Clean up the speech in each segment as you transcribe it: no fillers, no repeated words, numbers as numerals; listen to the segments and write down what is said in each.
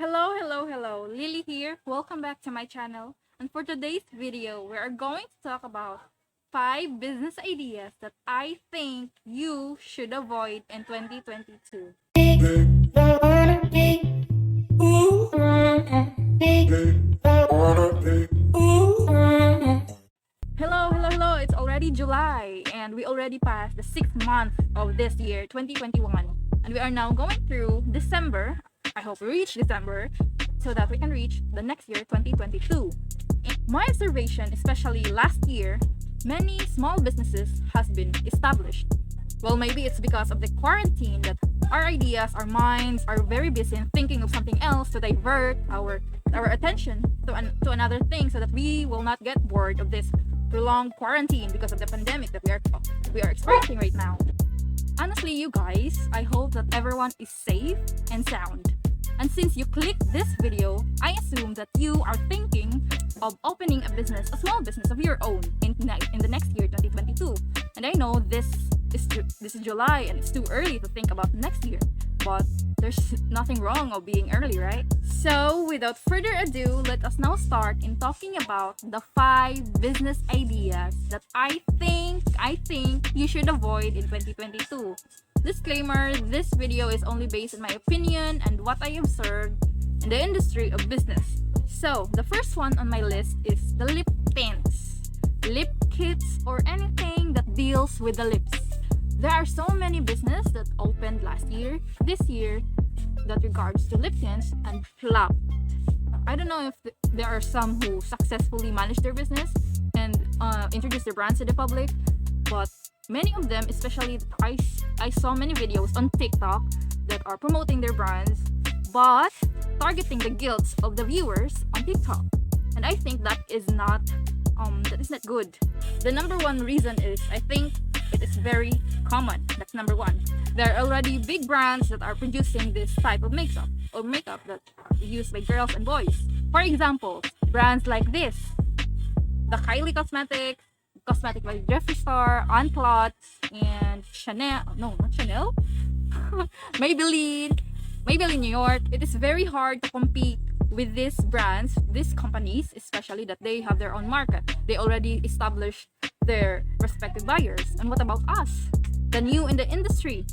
Hello. Lily here. Welcome back to my channel. And for today's video, we are going to talk about 5 business ideas that I think you should avoid in 2022. Hello. It's already July and we already passed the 6th month of this year, 2021. And we are now going through December. I hope we reach December so that we can reach the next year, 2022. In my observation, especially last year, many small businesses has been established. Well, maybe it's because of the quarantine that our ideas, our minds are very busy in thinking of something else to divert our attention to another thing so that we will not get bored of this prolonged quarantine because of the pandemic that we are experiencing right now. Honestly, you guys, I hope that everyone is safe and sound. And since you clicked this video, I assume that you are thinking of opening a small business of your own in the next year, 2022. And I know this is July and it's too early to think about next year, but there's nothing wrong of being early, right? So without further ado, let us now start in talking about the 5 business ideas that I think you should avoid in 2022. Disclaimer, this video is only based on my opinion and what I observed in the industry of business. So, the first one on my list is the lip tints, lip kits, or anything that deals with the lips. There are so many businesses that opened last year, this year, that regards to lip tints and flopped. I don't know if there are some who successfully managed their business and introduced their brands to the public, but many of them, especially I saw many videos on TikTok that are promoting their brands but targeting the guilts of the viewers on TikTok. And I think that is not good. The number one reason is I think it is very common. That's number one. There are already big brands that are producing this type of makeup that are used by girls and boys. For example, brands like this, the Kylie Cosmetic by Jeffree Star, Unclot, and Chanel. No, not Chanel. Maybelline New York. It is very hard to compete with these brands, these companies, especially that they have their own market. They already established their respective buyers. And what about us, the new in the industry?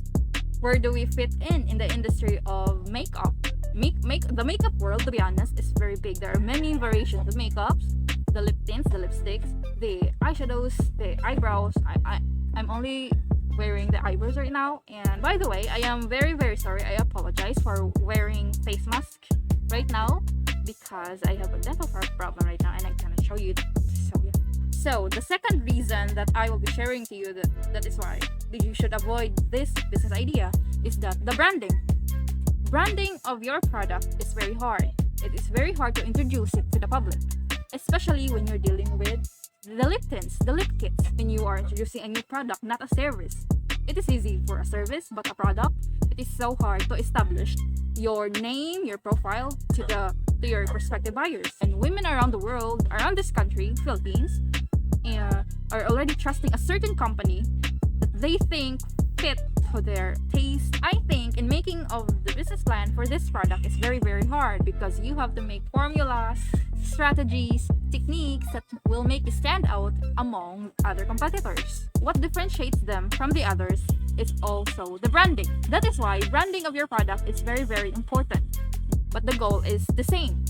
Where do we fit in the industry of makeup? The makeup world, to be honest, is very big. There are many variations of makeups. The lip tints, the lipsticks, the eyeshadows, the eyebrows. I'm only wearing the eyebrows right now. And by the way, I am very, very sorry. I apologize for wearing face mask right now because I have a dental problem right now and I cannot show you. So the second reason that I will be sharing to you that is why you should avoid this business idea is that the branding of your product is very hard. It is very hard to introduce it to the public, especially when you're dealing with the lip tints, the lip kits, when you are introducing a new product, not a service. It is easy for a service, but a product, it is so hard to establish your name, your profile to your prospective buyers. And women around the world, around this country, Philippines, are already trusting a certain company that they think fit to their taste. I think in making of the business plan for this product is very, very hard because you have to make formulas, strategies, techniques that will make you stand out among other competitors. What differentiates them from the others is also the branding. That is why branding of your product is very, very important. But the goal is the same.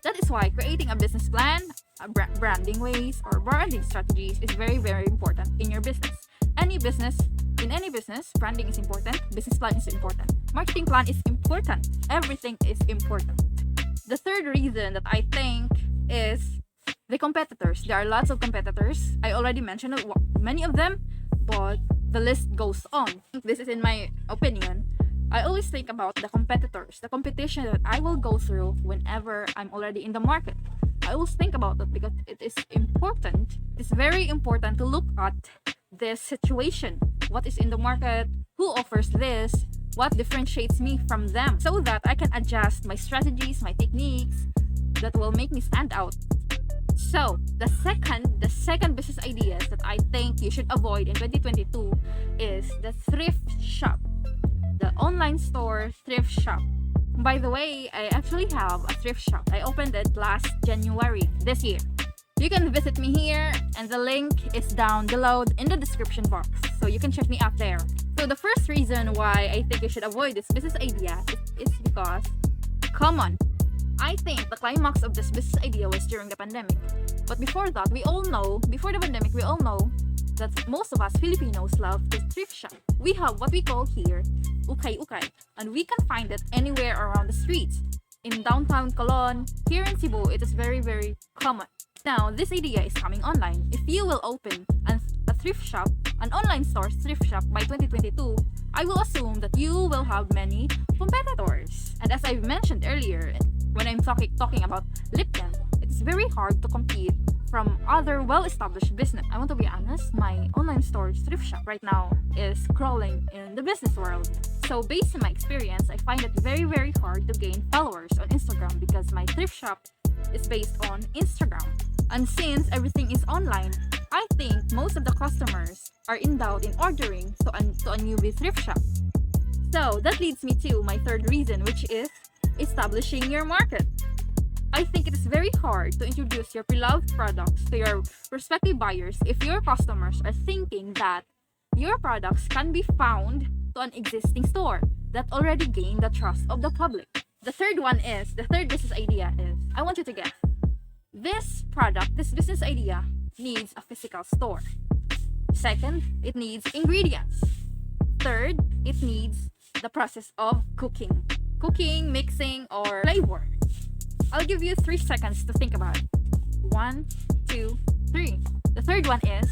That is why creating a business plan, branding ways, or branding strategies is very, very important in your business. In any business, branding is important, business plan is important, marketing plan is important, everything is important. The third reason that I think is the competitors. There are lots of competitors. I already mentioned many of them, but the list goes on. This is in my opinion. I always think about the competitors, the competition that I will go through whenever I'm already in the market. I always think about it because it is important. It's very important to look at this situation. What is in the market? Who offers this? What differentiates me from them? So that I can adjust my strategies, my techniques that will make me stand out. So, the second business ideas that I think you should avoid in 2022 is the thrift shop. The online store thrift shop. By the way, I actually have a thrift shop. I opened it last January this year. You can visit me here, and the link is down below in the description box, so you can check me out there. So the first reason why I think you should avoid this business idea is because, come on, I think the climax of this business idea was during the pandemic. But before the pandemic, we all know that most of us Filipinos love the thrift shop. We have what we call here ukay-ukay, and we can find it anywhere around the streets. In downtown Colon, here in Cebu, it is very, very common. Now, this idea is coming online. If you will open a thrift shop, an online store thrift shop by 2022, I will assume that you will have many competitors. And as I mentioned earlier, when I'm talking about Lipton, it's very hard to compete from other well-established business. I want to be honest, my online store thrift shop right now is crawling in the business world. So based on my experience, I find it very, very hard to gain followers on Instagram because my thrift shop is based on Instagram. And since everything is online, I think most of the customers are in doubt in ordering to a newbie thrift shop. So that leads me to my third reason, which is establishing your market. I think it is very hard to introduce your beloved products to your prospective buyers if your customers are thinking that your products can be found to an existing store that already gained the trust of the public. The third business idea is, I want you to guess. This business idea needs a physical store. Second, it needs ingredients. Third, it needs the process of cooking, mixing, or flavor. I'll give you 3 seconds to think about it. 1, 2, 3. The third one is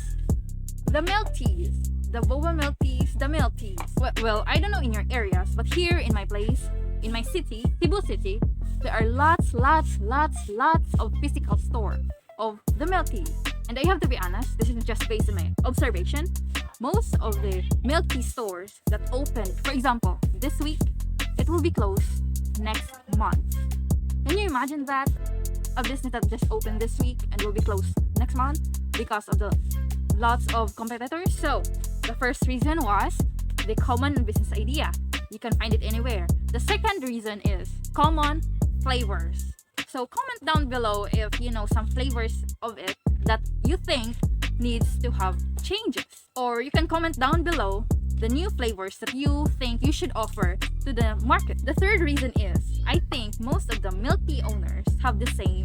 the milk teas. The boba milk teas, the milk teas. Well, I don't know in your areas, but here in my place, in my city, Cebu City, there are lots of physical store of the milk teas. And I have to be honest, this is just based on my observation. Most of the milk tea stores that opened, for example, this week, it will be closed next month. Can you imagine that? A business that just opened this week and will be closed next month because of the lots of competitors. So the first reason was the common business idea. You can find it anywhere. The second reason is common flavors. So comment down below if you know some flavors of it that you think needs to have changes. Or you can comment down below the new flavors that you think you should offer to the market. The third reason is, I think most of the milk tea owners have the same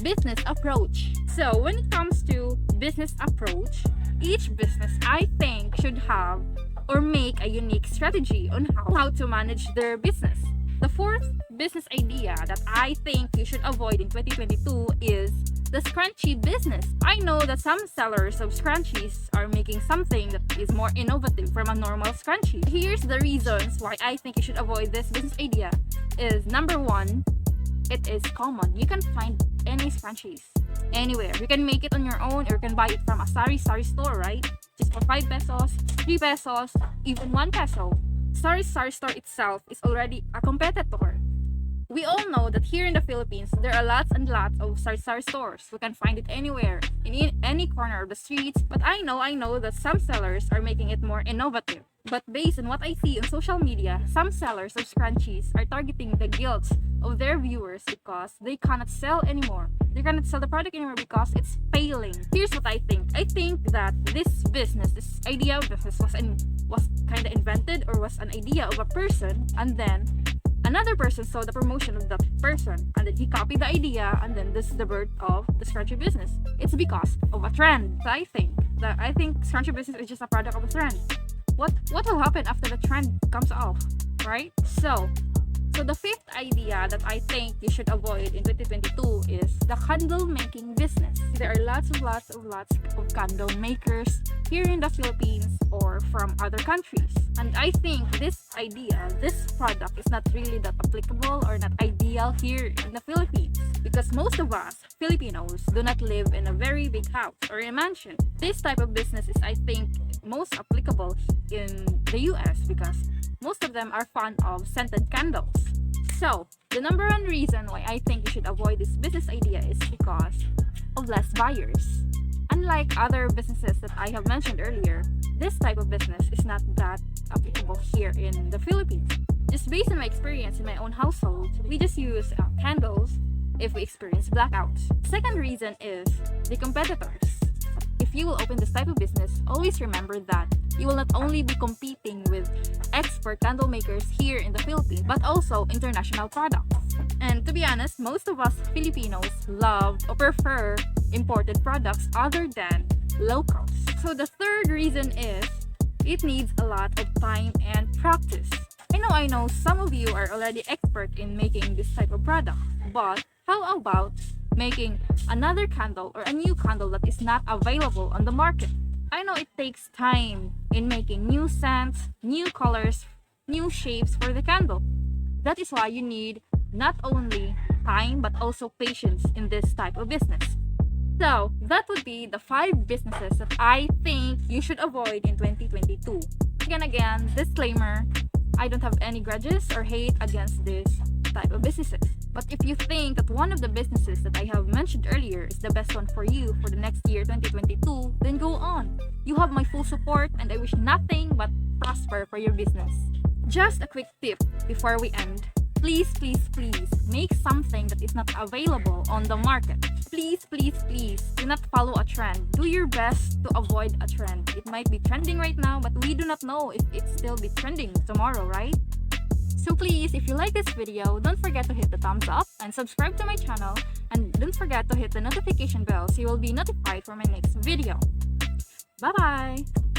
business approach. So when it comes to business approach, each business I think should have or make a unique strategy on how to manage their business. The fourth business idea that I think you should avoid in 2022 is the scrunchie business. I know that some sellers of scrunchies are making something that is more innovative from a normal scrunchie. Here's the reasons why I think you should avoid this business idea is, number one, it is common. You can find any scrunchies anywhere. You can make it on your own, or you can buy it from a sari store, right? Just for 5 pesos, 3 pesos, even 1 peso. Sari store itself is already a competitor. We all know that here in the Philippines, there are lots and lots of sari stores. We can find it anywhere, in any corner of the streets. But I know that some sellers are making it more innovative. But based on what I see on social media, some sellers of scrunchies are targeting the guilt of their viewers because they cannot sell anymore. They cannot sell the product anymore because it's failing. Here's what I think. I think that this idea of business was kind of invented, or was an idea of a person, and then another person saw the promotion of that person, and then he copied the idea, and then this is the birth of the scrunchie business. It's because of a trend. So I think scrunchie business is just a product of a trend. What will happen after the trend comes off, right? So the fifth idea that I think you should avoid in 2022 is the candle making business. There are lots of candle makers here in the Philippines or from other countries. And I think this product is not really that applicable or not ideal here in the Philippines, because most of us Filipinos do not live in a very big house or a mansion. This type of business is, I think, most applicable in the US because most of them are fond of scented candles. So, the number one reason why I think you should avoid this business idea is because of less buyers. Unlike other businesses that I have mentioned earlier, this type of business is not that applicable here in the Philippines. Just based on my experience in my own household, we just use candles if we experience blackouts. Second reason is the competitors. If you will open this type of business, always remember that you will not only be competing with expert candle makers here in the Philippines, but also international products. And to be honest, most of us Filipinos love or prefer imported products other than locals. So the third reason is it needs a lot of time and practice. I know some of you are already expert in making this type of product, but how about making another candle or a new candle that is not available on the market? I know it takes time in making new scents, new colors, new shapes for the candle. That is why you need not only time but also patience in this type of business. So, that would be the 5 businesses that I think you should avoid in 2022. Again, disclaimer, I don't have any grudges or hate against this type of businesses. But if you think that one of the businesses that I have mentioned earlier is the best one for you for the next year 2022, then go on. You have my full support and I wish nothing but prosper for your business. Just a quick tip before we end. Please make something that is not available on the market. Please do not follow a trend. Do your best to avoid a trend. It might be trending right now, but we do not know if it still be trending tomorrow, right? So please, if you like this video, don't forget to hit the thumbs up and subscribe to my channel, and don't forget to hit the notification bell so you will be notified for my next video. Bye bye!